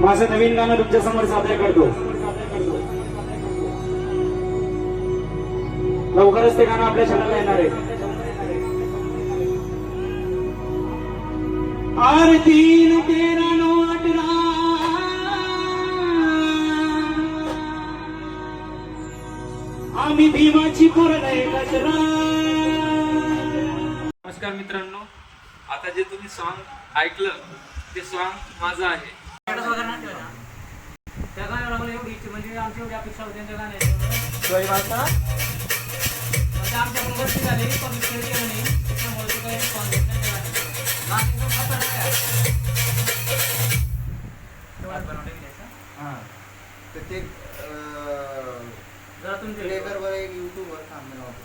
माझं नवीन गाणं तुमच्या समोर सादर करतो. लवकरच ते गाणं आपल्या चॅनलला येणार आहे. आर 3 13 9 18 आम्ही भीमाची पोरं नाही कचरा. नमस्कार मित्रांनो, आता जे तुम्ही सॉन्ग ऐकलं ते सॉन्ग माझं आहे. त्या गाण्याला मला एवढी इच्छा म्हणजे आमची एवढी अपेक्षा होती त्या गाण्याची. आमच्याकडून गोष्टी झाली पण केलं नाही त्यामुळे तो काही रिस्पॉन्स देत नाही त्या गाण्याला. तर ते जरा तुमचे प्लेकरवर एक यूट्यूबवर थांबलेलं होतं.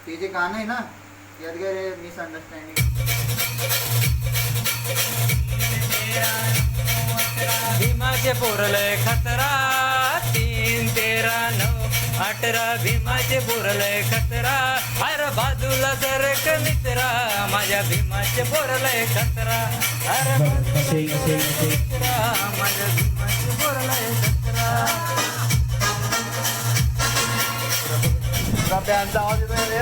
ते जे गाणं आहे ना त्यात काय मिसअंडरस्टँडिंग. भीमाचे पोरलय खतरा 3 13 9 18 भीमाचे पोरलय खतरा. अरे बाजूला सरक मित्रा माझ्या भीमाचे पोरलय खतरा. अरे बाजूला सरक मित्रा माझ्या भीमाचे पोरलय खतरा. बँडचा आवाज येतो ना रे.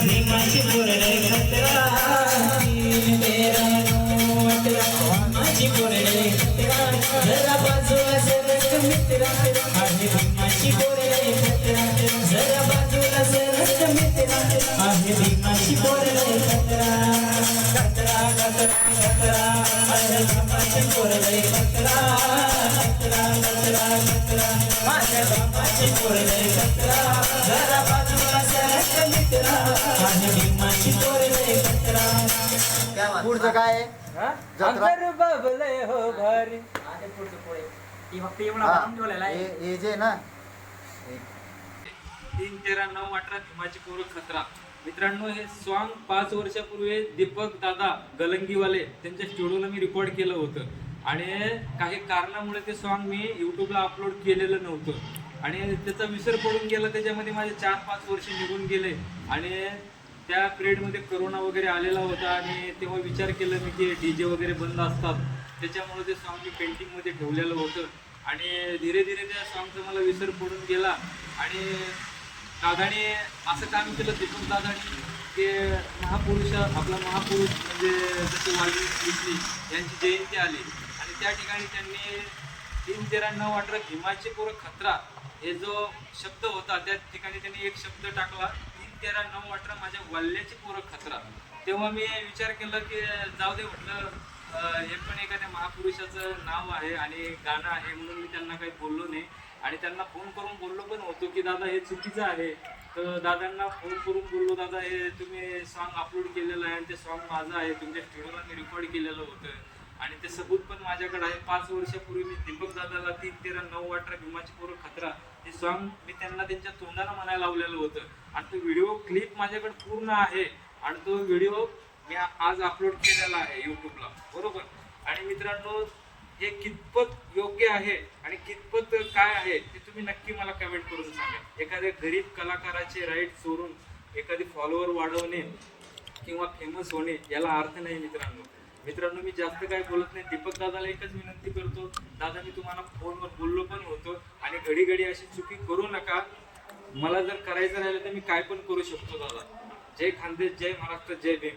भीमाची पोरलय खतरा 3 13 9 18 भीमाची पोरलय खतरा. जरा बाजूला सरक मित्रा आहे भीमाची पोरलय खतरा. जरा बाजूला सरक मित्रा आहे भीमाची पोरलय खतरा. खतरा खतरा खतरा माझ्या भीमाची पोरलय खतरा. खतरा खतरा खतरा माझ्या भीमाची पोरलय खतरा. जरा बाजूला सरक मित्रा आहे भीमाची पोरलय खतरा. पुढचं काय आहे? अंतर बबले हो भारी. पुढचं पोळे ती फक्त एवढा हा, म्हणून ठेवलेला आहे. हे जे ना 3 13 9 18 भीमाची पोरं खतरा. मित्रांनो, हे सॉन्ग 5 वर्षापूर्वी दीपक दादा गलंगीवाले त्यांच्या स्टुडिओला मी रेकॉर्ड केलं होतं आणि काही कारणामुळे ते सॉन्ग मी यूट्यूबला अपलोड केलेलं नव्हतं आणि त्याचा विसर पडून गेला. त्याच्यामध्ये माझे 4-5 वर्ष निघून गेले आणि त्या पिरियडमध्ये करोना वगैरे आलेला होता आणि तेव्हा विचार केला मी की DJ वगैरे बंद असतात, त्याच्यामुळे ते सॉन्ग मी पेंटिंगमध्ये ठेवलेलं होतं आणि धीरे धीरे त्या सॉन्गचा मला विसर पडून गेला. आणि दादाने असं काम केलं, दीपक दादाने, की आपला महापुरुष म्हणजे जसे वाल्मिकी यांची जयंती आली आणि त्या ठिकाणी त्यांनी 3 13 9 18 भीमाचे पोरं खतरा हे जो शब्द होता त्या ठिकाणी त्यांनी एक शब्द टाकला 3 13 9 18 माझ्या वाल्याची पोरं खतरा. तेव्हा मी विचार केला की जाऊ दे म्हटलं, हे पण एखाद्या महापुरुषाचं नाव आहे आणि गाणं आहे म्हणून मी त्यांना काही बोललो नाही आणि त्यांना फोन करून बोललो पण होतो की दादा हे चुकीचं आहे. तर दादांना फोन करून बोललो, दादा हे तुम्ही सॉन्ग अपलोड केलेलं आहे आणि ते सॉन्ग माझं आहे, तुमच्या स्टुडिओला मी रेकॉर्ड केलेलं होतं आणि ते सबूत पण माझ्याकडे आहे. 5 वर्षापूर्वी मी दीपक दादाला 3 13 9 18 भीमाची पोरं खतरा हे सॉन्ग मी त्यांना त्यांच्या तोंडानं म्हणायला लावलेलं होतं आणि तो व्हिडिओ क्लिप माझ्याकडे पूर्ण आहे आणि तो व्हिडिओ मी आज अपलोड केलेला आहे यूट्यूबला, बरोबर. आणि मित्रांनो, हे कितपत योग्य आहे आणि कितपत काय आहे ते तुम्ही नक्की मला कमेंट करून सांगा. एखाद्या गरीब कलाकाराचे राईट चोरून एखादी फॉलोअर वाढवणे किंवा फेमस होणे याला अर्थ नाही मित्रांनो, मी जास्त काय बोलत नाही. दीपक दादाला एकच विनंती करतो, दादा मी तुम्हाला फोनवर बोललो पण होतो आणि घडी घडी अशी चुकी करू नका. मला जर करायचं राहिलं तर मी काय पण करू शकतो दादा. जय खानदेश, जय महाराष्ट्र, जय भीम.